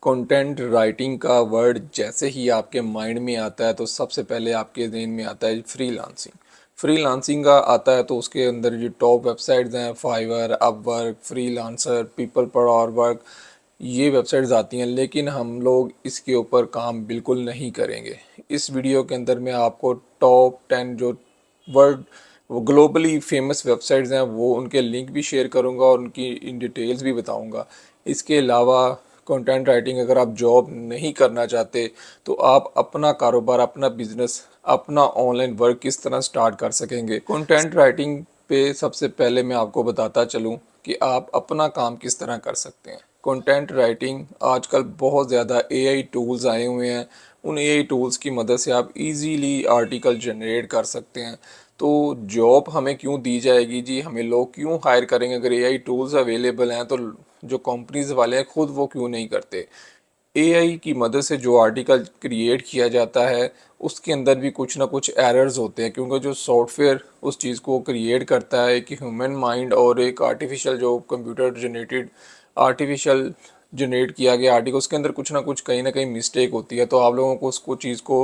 Content writing का word जैसे ही आपके माइंड में आता है तो सबसे पहले आपके ज़हन में आता है फ्रीलांसिंग। फ्रीलांसिंग का आता है तो उसके अंदर जो टॉप वेबसाइट्स हैं Fiverr, Upwork, Freelancer, people per hour work, ये वेबसाइट्स आती हैं, लेकिन हम लोग इसके ऊपर काम बिल्कुल नहीं करेंगे। इस वीडियो के अंदर मैं आपको टॉप 10 जो वर्ल्ड वो ग्लोबली फेमस वेबसाइट्स हैं वो उनके लिंक भी शेयर करूंगा और उनकी इन डिटेल्स भी बताऊंगा। इसके अलावा कंटेंट राइटिंग अगर आप जॉब नहीं करना चाहते तो आप अपना कारोबार, अपना बिजनेस, अपना ऑनलाइन वर्क किस तरह स्टार्ट कर सकेंगे। कंटेंट राइटिंग पे सबसे पहले मैं आपको बताता चलूं कि आप अपना काम किस तरह कर सकते हैं। कंटेंट राइटिंग आजकल बहुत ज़्यादा एआई टूल्स आए हुए हैं। उन एआई टूल्स की मदद से आप इजीली आर्टिकल जनरेट कर सकते हैं। तो जॉब हमें क्यों दी जाएगी जी, हमें लोग क्यों हायर करेंगे अगर एआई टूल्स अवेलेबल हैं? तो जो कंपनीज वाले हैं खुद वो क्यों नहीं करते? एआई की मदद से जो आर्टिकल क्रिएट किया जाता है उसके अंदर भी कुछ ना कुछ एरर्स होते हैं, क्योंकि जो सॉफ्टवेयर उस चीज़ को क्रिएट करता है एक ह्यूमन माइंड और एक आर्टिफिशियल जो कंप्यूटर जनरेटेड आर्टिफिशियल जनरेट किया गया आर्टिकल, उसके अंदर कुछ ना कहीं मिस्टेक होती है। तो आप लोगों को उसको चीज़ को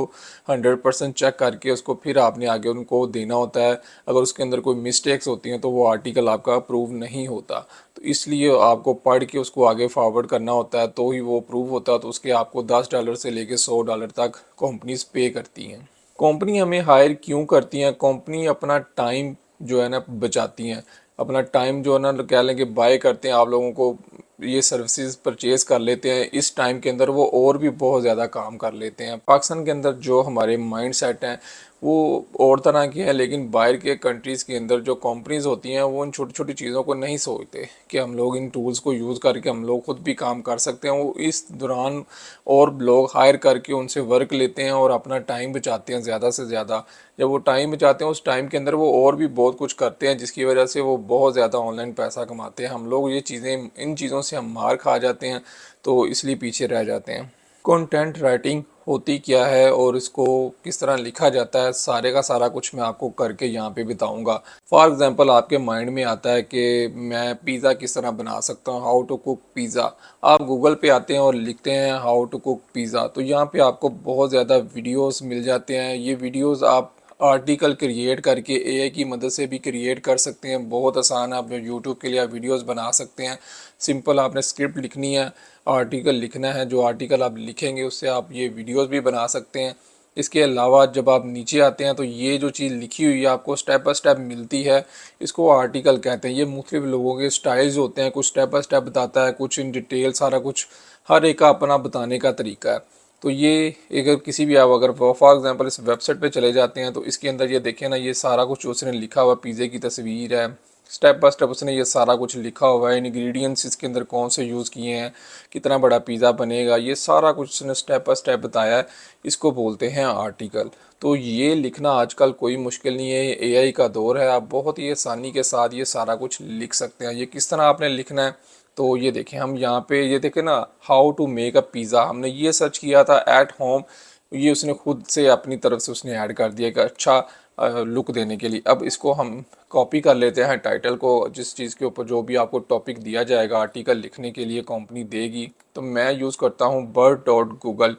100% चेक करके उसको फिर आपने आगे उनको देना होता है। अगर उसके अंदर कोई मिस्टेक्स होती हैं तो वो आर्टिकल आपका अप्रूव नहीं होता। तो इसलिए आपको पढ़ के उसको आगे फॉरवर्ड करना होता है तो ही वो अप्रूव होता है। तो उसके आपको $10 से लेके $100 तक कंपनीज पे करती हैं। कंपनी हमें हायर क्यों करती हैं? कंपनी अपना टाइम जो है ना बचाती हैं। अपना टाइम जो है ना कह लें कि बाय करते हैं, आप लोगों को ये सर्विसेज परचेज कर लेते हैं। इस टाइम के अंदर वो और भी बहुत ज़्यादा काम कर लेते हैं। पाकिस्तान के अंदर जो हमारे माइंड सेट हैं वो और तरह के हैं, लेकिन बाहर के कंट्रीज़ के अंदर जो कंपनीज होती हैं वो इन छोटी छोटी चीज़ों को नहीं सोचते कि हम लोग इन टूल्स को यूज़ करके हम लोग खुद भी काम कर सकते हैं। वो इस दौरान और लोग हायर करके उनसे वर्क लेते हैं और अपना टाइम बचाते हैं ज़्यादा से ज़्यादा। जब वो टाइम बचाते हैं उस टाइम के अंदर वो और भी बहुत कुछ करते हैं जिसकी वजह से वो बहुत ज़्यादा ऑनलाइन पैसा कमाते हैं। हम लोग ये चीज़ें, इन चीज़ों से हम मार खा जाते हैं तो इसलिए पीछे रह जाते हैं। कंटेंट राइटिंग होती क्या है और इसको किस तरह लिखा जाता है, सारे का सारा कुछ मैं आपको करके यहाँ पे बताऊँगा। फॉर एग्जांपल आपके माइंड में आता है कि मैं पिज़्ज़ा किस तरह बना सकता हूँ, हाउ टू कुक पिज़्ज़ा। आप गूगल पे आते हैं और लिखते हैं हाउ टू कुक पिज़्ज़ा, तो यहाँ पे आपको बहुत ज़्यादा वीडियोस मिल जाते हैं। ये वीडियोस आप आर्टिकल क्रिएट करके एआई की मदद से भी क्रिएट कर सकते हैं। बहुत आसान है, आप यूट्यूब के लिए आप वीडियोस बना सकते हैं। सिंपल आपने स्क्रिप्ट लिखनी है, आर्टिकल लिखना है, जो आर्टिकल आप लिखेंगे उससे आप ये वीडियोस भी बना सकते हैं। इसके अलावा जब आप नीचे आते हैं तो ये जो चीज़ लिखी हुई है आपको स्टेप बाय स्टेप मिलती है, इसको आर्टिकल कहते हैं। ये मुख्तलिफ लोगों के स्टाइल्स होते हैं, कुछ स्टेप बाय स्टेप बताता है, कुछ इन डिटेल, सारा कुछ हर एक का अपना बताने का तरीका है। तो ये अगर किसी भी आप अगर फॉर एग्जांपल इस वेबसाइट पे चले जाते हैं तो इसके अंदर ये देखें ना, ये सारा कुछ उसने लिखा हुआ, पिज़्ज़े की तस्वीर है, स्टेप बाय स्टेप उसने ये सारा कुछ लिखा हुआ है। इंग्रेडिएंट्स इसके अंदर कौन से यूज़ किए हैं, कितना बड़ा पिज़्ज़ा बनेगा, ये सारा कुछ उसने स्टेप बाय स्टेप बताया है। इसको बोलते हैं आर्टिकल। तो ये लिखना आजकल कोई मुश्किल नहीं है, एआई का दौर है, आप बहुत ही आसानी के साथ ये सारा कुछ लिख सकते हैं। ये किस तरह आपने लिखना है, तो ये देखें, हम यहाँ पे ये देखें ना, how to make a pizza, हमने ये सर्च किया था एट होम, ये उसने खुद से अपनी तरफ से उसने ऐड कर दिया कि अच्छा लुक देने के लिए। अब इसको हम कॉपी कर लेते हैं टाइटल को, जिस चीज़ के ऊपर जो भी आपको टॉपिक दिया जाएगा आर्टिकल लिखने के लिए कंपनी देगी। तो मैं यूज़ करता हूँ bird.google।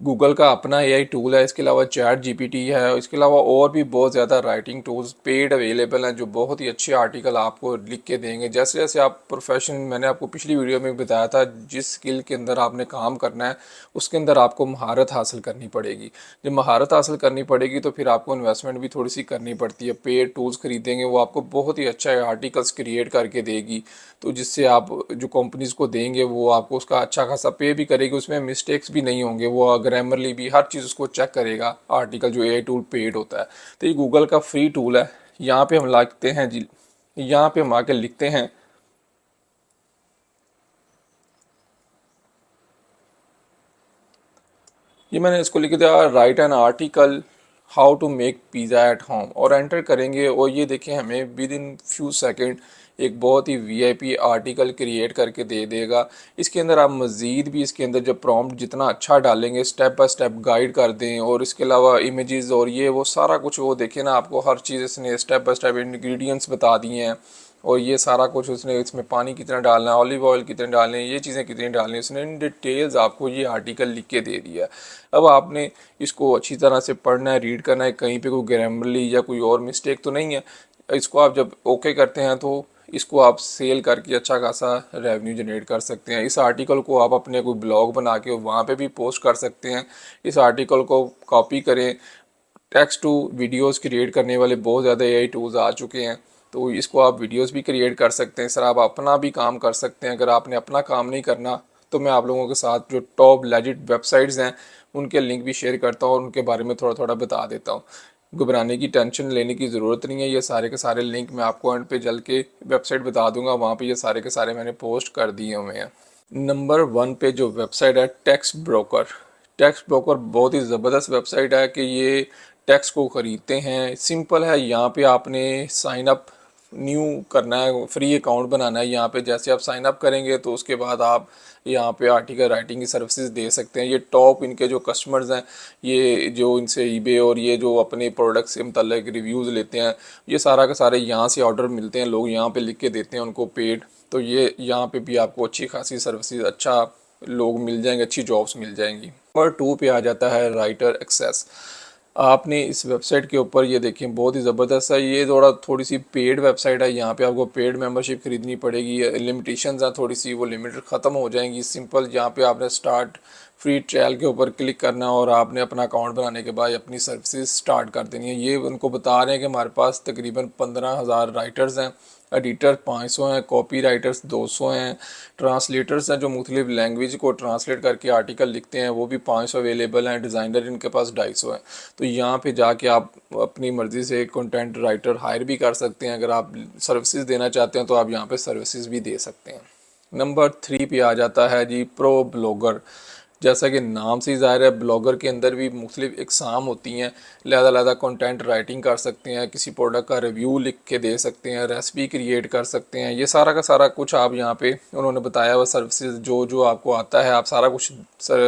गूगल का अपना एआई टूल है। इसके अलावा चैट जीपीटी है। इसके अलावा और भी बहुत ज़्यादा राइटिंग टूल्स पेड अवेलेबल हैं जो बहुत ही अच्छे आर्टिकल आपको लिख के देंगे। जैसे जैसे आप प्रोफेशन, मैंने आपको पिछली वीडियो में बताया था, जिस स्किल के अंदर आपने काम करना है उसके अंदर आपको महारत हासिल करनी पड़ेगी। जब महारत हासिल करनी पड़ेगी तो फिर आपको इन्वेस्टमेंट भी थोड़ी सी करनी पड़ती है। पेड टूल्स खरीदेंगे, वो आपको बहुत ही अच्छा आर्टिकल्स क्रिएट करके देगी, तो जिससे आप जो कंपनीज़ को देंगे वो आपको उसका अच्छा खासा पे भी करेगी। उसमें मिस्टेक्स भी नहीं होंगे, वो ग्रामरली भी हर चीज़ उसको चेक करेगा आर्टिकल, जो एआई टूल पेड होता है। तो ये गूगल का फ्री टूल है। यहाँ पे हम लिखते हैं जी, यहाँ पे हम आके लिखते हैं, ये मैंने इसको लिख दिया write an article how to make pizza at home, और एंटर करेंगे और ये देखें हमें विद इन फ्यू सेकेंड एक बहुत ही वीआईपी आर्टिकल क्रिएट करके दे देगा। इसके अंदर आप मज़ीद भी इसके अंदर जब प्रॉम्प्ट जितना अच्छा डालेंगे, स्टेप बाय स्टेप गाइड कर दें, और इसके अलावा इमेजेस और ये वो सारा कुछ, वो देखें ना, आपको हर चीज़ इसने स्टेप बाय स्टेप इंग्रेडिएंट्स बता दिए हैं और ये सारा कुछ उसने इसमें पानी कितना डालना है, ऑलिव ऑयल कितने डालने हैं, ये चीज़ें कितनी डालनी है, उसने इन डिटेल्स आपको ये आर्टिकल लिख के दे दिया है। अब आपने इसको अच्छी तरह से पढ़ना है, रीड करना है, कहीं पे कोई ग्रामरली या कोई और मिस्टेक तो नहीं है। इसको आप जब ओके करते हैं तो इसको आप सेल करके अच्छा खासा रेवेन्यू जनरेट कर सकते हैं। इस आर्टिकल को आप अपने कोई ब्लॉग बना के वहाँ पे भी पोस्ट कर सकते हैं। इस आर्टिकल को कॉपी करें, टेक्स्ट टू वीडियोस क्रिएट करने वाले बहुत ज़्यादा एआई टूल्स आ चुके हैं, तो इसको आप वीडियोस भी क्रिएट कर सकते हैं। सर आप अपना भी काम कर सकते हैं। अगर आपने अपना काम नहीं करना तो मैं आप लोगों के साथ जो टॉप लेजिट वेबसाइट्स हैं उनके लिंक भी शेयर करता हूँ और उनके बारे में थोड़ा थोड़ा बता देता हूँ। घबराने की, टेंशन लेने की ज़रूरत नहीं है। ये सारे के सारे लिंक मैं आपको एंड पे जल के वेबसाइट बता दूंगा, वहाँ पे ये सारे के सारे मैंने पोस्ट कर दिए हुए हैं। नंबर 1 पे जो वेबसाइट है टैक्स ब्रोकर। टैक्स ब्रोकर बहुत ही ज़बरदस्त वेबसाइट है कि ये टैक्स को ख़रीदते हैं। सिंपल है, यहाँ पे आपने साइन अप न्यू करना है, फ्री अकाउंट बनाना है। यहाँ पे जैसे आप साइन अप करेंगे तो उसके बाद आप यहाँ पे आर्टिकल राइटिंग की सर्विसेज दे सकते हैं। ये टॉप इनके जो कस्टमर्स हैं, ये जो इनसे ईबे और ये जो अपने प्रोडक्ट से मतलब रिव्यूज़ लेते हैं, ये सारा का सारे यहाँ से ऑर्डर मिलते हैं, लोग यहाँ पे लिख के देते हैं उनको पेड। तो ये यहाँ पे भी आपको अच्छी खासी सर्विसेज, अच्छा लोग मिल जाएंगे, अच्छी जॉब्स मिल जाएंगी। नंबर 2 पे आ जाता है राइटर एक्सेस। आपने इस वेबसाइट के ऊपर ये देखिए बहुत ही ज़बरदस्त है। ये थोड़ी सी पेड वेबसाइट है। यहाँ पे आपको पेड मेंबरशिप खरीदनी पड़ेगी। लिमिटेशंस हैं थोड़ी सी, वो लिमिट ख़त्म हो जाएंगी। सिंपल यहाँ पे आपने स्टार्ट फ्री ट्रायल के ऊपर क्लिक करना है और आपने अपना अकाउंट बनाने के बाद अपनी सर्विसेज स्टार्ट कर देनी है। ये उनको बता रहे हैं कि हमारे पास तकरीबन 15,000 राइटर्स हैं, एडिटर 500 हैं, कॉपी राइटर्स 200 हैं, ट्रांसलेटर्स हैं जो मुख्तलिफ लैंग्वेज को ट्रांसलेट करके आर्टिकल लिखते हैं, वो भी 500 अवेलेबल हैं, डिज़ाइनर इनके पास 250 हैं। तो यहाँ पे जाके आप अपनी मर्ज़ी से कंटेंट राइटर हायर भी कर सकते हैं। अगर आप सर्विसेज देना चाहते हैं तो आप यहाँ पे सर्विसेज भी दे सकते हैं। नंबर 3 पे आ जाता है जी प्रो ब्लॉगर। जैसा कि नाम से ही ज़ाहिर है, ब्लॉगर के अंदर भी मुख्तलिफ इकसाम होती हैं। लहदा कंटेंट राइटिंग कर सकते हैं, किसी प्रोडक्ट का रिव्यू लिख के दे सकते हैं, रेसिपी क्रिएट कर सकते हैं। ये सारा का सारा कुछ आप यहाँ पे उन्होंने बताया हुआ सर्विसेज जो जो आपको आता है, आप सारा कुछ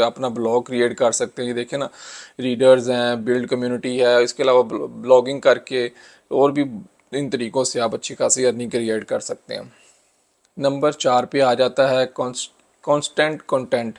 अपना ब्लॉग क्रिएट कर सकते हैं। ये देखें ना, रीडर्स हैं, बिल्ड कम्युनिटी है, इसके अलावा ब्लॉगिंग करके और भी इन तरीक़ों से आप अच्छी खासी अर्निंग क्रिएट कर सकते हैं। नंबर 4 पे आ जाता है कांस्टेंट कंटेंट।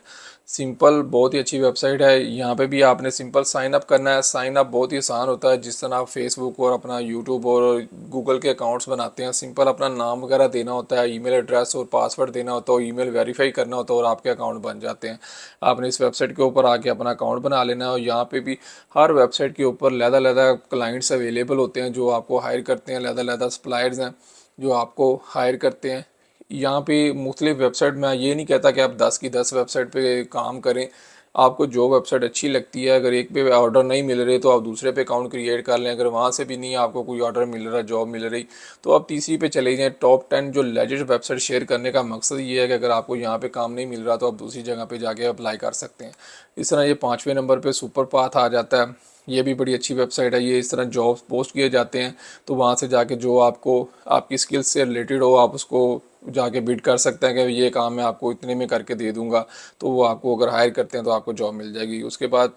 सिंपल बहुत ही अच्छी वेबसाइट है। यहाँ पे भी आपने सिंपल साइन अप करना है। साइन अप बहुत ही आसान होता है, जिस तरह आप फेसबुक और अपना यूट्यूब और गूगल के अकाउंट्स बनाते हैं। सिंपल अपना नाम वगैरह देना होता है, ईमेल एड्रेस और पासवर्ड देना होता है, ईमेल वेरीफाई करना होता है और आपके अकाउंट बन जाते हैं। आपने इस वेबसाइट के ऊपर आके अपना अकाउंट बना लेना है। और यहाँ पे भी हर वेबसाइट के ऊपर लहदा क्लाइंट्स अवेलेबल होते हैं जो आपको हायर करते हैं, लहदा सप्लायर्स हैं जो आपको हायर करते हैं। यहाँ पे मुख्तलिफ वेबसाइट, मैं ये नहीं कहता कि आप 10 की 10 वेबसाइट पे काम करें। आपको जो वेबसाइट अच्छी लगती है, अगर एक पे ऑर्डर नहीं मिल रहे तो आप दूसरे पे अकाउंट क्रिएट कर लें। अगर वहाँ से भी नहीं आपको कोई ऑर्डर मिल रहा, जॉब मिल रही, तो आप तीसरी पे चले जाएँ। टॉप 10 जो लेजेंड वेबसाइट शेयर करने का मकसद ये है कि अगर आपको यहाँ पे काम नहीं मिल रहा तो आप दूसरी जगह पे जाके अप्लाई कर सकते हैं। इस तरह ये 5वें नंबर पे सुपर पाथ आ जाता है। ये भी बड़ी अच्छी वेबसाइट है। ये इस तरह जॉब्स पोस्ट किए जाते हैं, तो वहाँ से जाके जो आपको आपकी स्किल्स से रिलेटेड हो आप उसको जाके बिड कर सकते हैं कि ये काम मैं आपको इतने में करके दे दूंगा। तो वो आपको अगर हायर करते हैं तो आपको जॉब मिल जाएगी। उसके बाद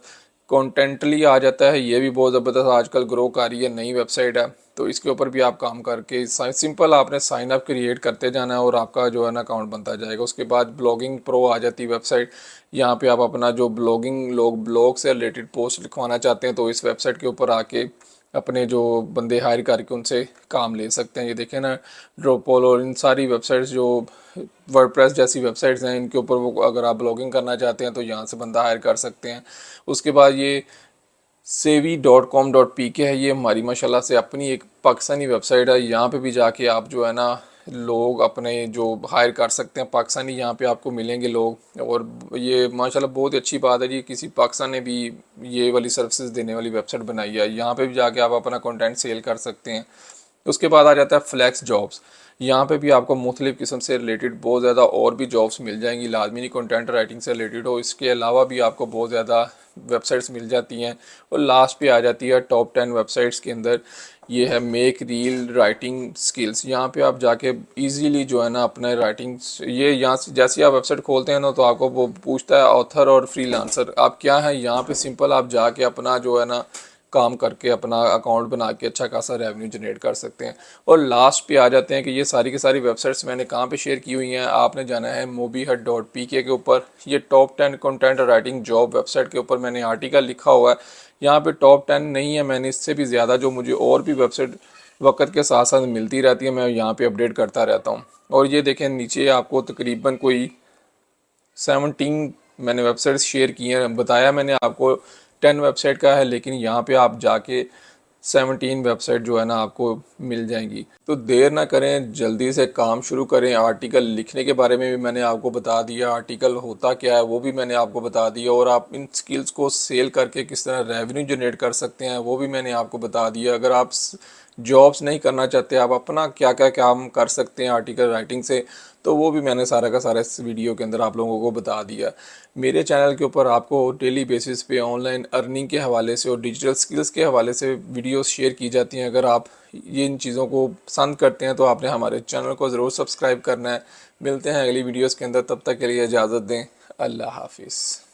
कॉन्टेंटली आ जाता है। ये भी बहुत ज़बरदस्त आजकल ग्रो कर रही है, नई वेबसाइट है। तो इसके ऊपर भी आप काम करके सिंपल आपने साइन अप क्रिएट करते जाना है और आपका जो है ना अकाउंट बनता जाएगा। उसके बाद ब्लॉगिंग प्रो आ जाती है वेबसाइट। यहाँ पे आप अपना जो ब्लॉग से रिलेटेड पोस्ट लिखवाना चाहते हैं तो इस वेबसाइट के ऊपर आके अपने जो बंदे हायर करके उनसे काम ले सकते हैं। ये देखें ना, ड्रोपोल और इन सारी वेबसाइट्स जो वर्डप्रेस जैसी वेबसाइट्स हैं, इनके ऊपर वो अगर आप ब्लॉगिंग करना चाहते हैं तो यहाँ से बंदा हायर कर सकते हैं। उसके बाद ये sevi.com.pk है। ये हमारी माशाल्लाह से अपनी एक पाकिस्तानी वेबसाइट है। यहाँ पे भी जाके आप जो है ना लोग अपने जो हायर कर सकते हैं पाकिस्तानी, यहाँ पे आपको मिलेंगे लोग। और ये माशाल्लाह बहुत ही अच्छी बात है जी, किसी पाकिस्तान ने भी ये वाली सर्विसेज देने वाली वेबसाइट बनाई है। यहाँ पे भी जाके आप अपना कंटेंट सेल कर सकते हैं। उसके बाद आ जाता है फ्लैक्स जॉब्स। यहाँ पे भी आपको मुख्तलिफ़ किस्म से रिलेटेड बहुत ज़्यादा और भी जॉब्स मिल जाएंगी, लाजमी नहीं कंटेंट राइटिंग से रिलेटेड हो। इसके अलावा भी आपको बहुत ज़्यादा वेबसाइट्स मिल जाती हैं। और लास्ट पे आ जाती है टॉप 10 वेबसाइट्स के अंदर, ये है मेक रील राइटिंग स्किल्स। यहाँ पे आप जाके इजीली जो है ना अपना राइटिंग, ये यहाँ से जैसे आप वेबसाइट खोलते हैं ना तो आपको वो पूछता है ऑथर और फ्रीलांसर आप क्या है। यहाँ पे सिंपल आप जाके अपना जो है ना काम करके अपना अकाउंट बना के अच्छा खासा रेवेन्यू जनरेट कर सकते हैं। और लास्ट पे आ जाते हैं कि ये सारी की सारी वेबसाइट्स मैंने कहाँ पे शेयर की हुई हैं। आपने जाना है mobiHut.pk के ऊपर, ये top 10 content writing job website के ऊपर मैंने आर्टिकल लिखा हुआ है। यहाँ पे टॉप 10 नहीं है, मैंने इससे भी ज़्यादा जो मुझे और भी वेबसाइट वक्त के साथ साथ मिलती रहती है, मैं यहाँ पे अपडेट करता रहता हूँ। और ये देखें नीचे आपको तकरीबन कोई 17 मैंने वेबसाइट शेयर की हैं। बताया मैंने आपको 10 वेबसाइट का है, लेकिन यहाँ पे आप जाके 17 वेबसाइट जो है ना आपको मिल जाएंगी। तो देर ना करें, जल्दी से काम शुरू करें। आर्टिकल लिखने के बारे में भी मैंने आपको बता दिया, आर्टिकल होता क्या है वो भी मैंने आपको बता दिया, और आप इन स्किल्स को सेल करके किस तरह रेवेन्यू जनरेट कर सकते हैं वो भी मैंने आपको बता दिया। अगर आप जॉब्स नहीं करना चाहते, आप अपना क्या क्या काम कर सकते हैं आर्टिकल राइटिंग से, तो वो भी मैंने सारा का सारा इस वीडियो के अंदर आप लोगों को बता दिया। मेरे चैनल के ऊपर आपको डेली बेसिस पे ऑनलाइन अर्निंग के हवाले से और डिजिटल स्किल्स के हवाले से वीडियोस शेयर की जाती हैं। अगर आप ये इन चीज़ों को पसंद करते हैं तो आपने हमारे चैनल को ज़रूर सब्सक्राइब करना है। मिलते हैं अगली वीडियोज़ के अंदर, तब तक के लिए इजाज़त दें। अल्लाह हाफिज़।